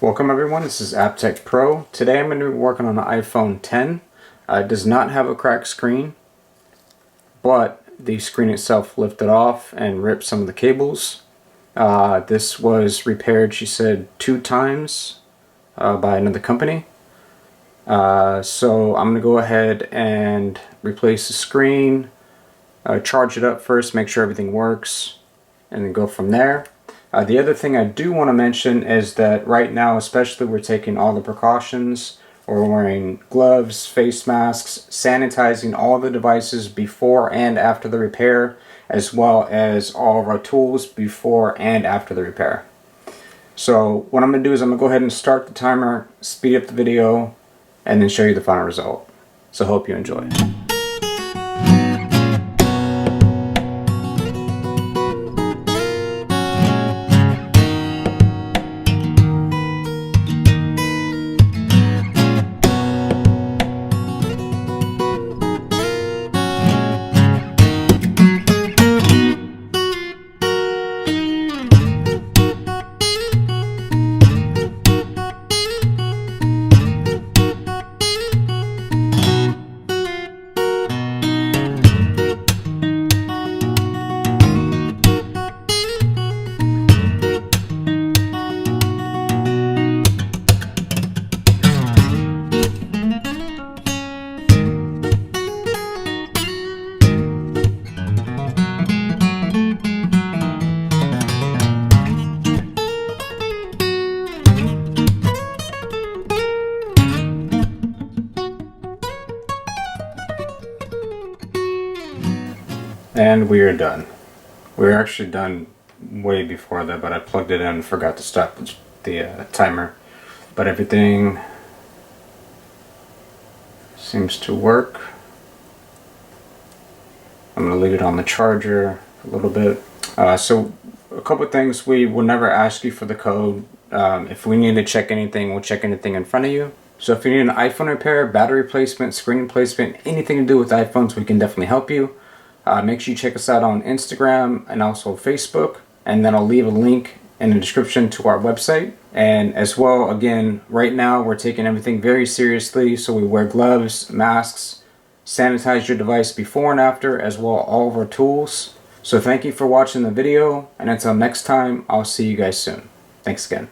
Welcome everyone, this is AppTech Pro. Today I'm going to be working on an iPhone 10. It does not have a cracked screen, but the screen itself lifted off and ripped some of the cables. This was repaired, she said, 2 times by another company. So I'm going to go ahead and replace the screen, charge it up first, make sure everything works, and then go from there. The other thing I do want to mention is that right now, especially, we're taking all the precautions. We're wearing gloves, face masks, sanitizing all the devices before and after the repair, as well as all of our tools before and after the repair. So what I'm going to do is I'm going to go ahead and start the timer, speed up the video, and then show you the final result. So hope you enjoy. And we are done. We were actually done way before that, but I plugged it in and forgot to stop the timer. But everything seems to work. I'm going to leave it on the charger a little bit. So a couple things: we will never ask you for the code. If we need to check anything, we'll check anything in front of you. So if you need an iPhone repair, battery replacement, screen replacement, anything to do with iPhones, we can definitely help you. Make sure you check us out on Instagram and also Facebook, and then I'll leave a link in the description to our website. And as well, again, right now we're taking everything very seriously, so we wear gloves, masks, sanitize your device before and after, as well as all of our tools. So thank you for watching the video, and until next time, I'll see you guys soon. Thanks again.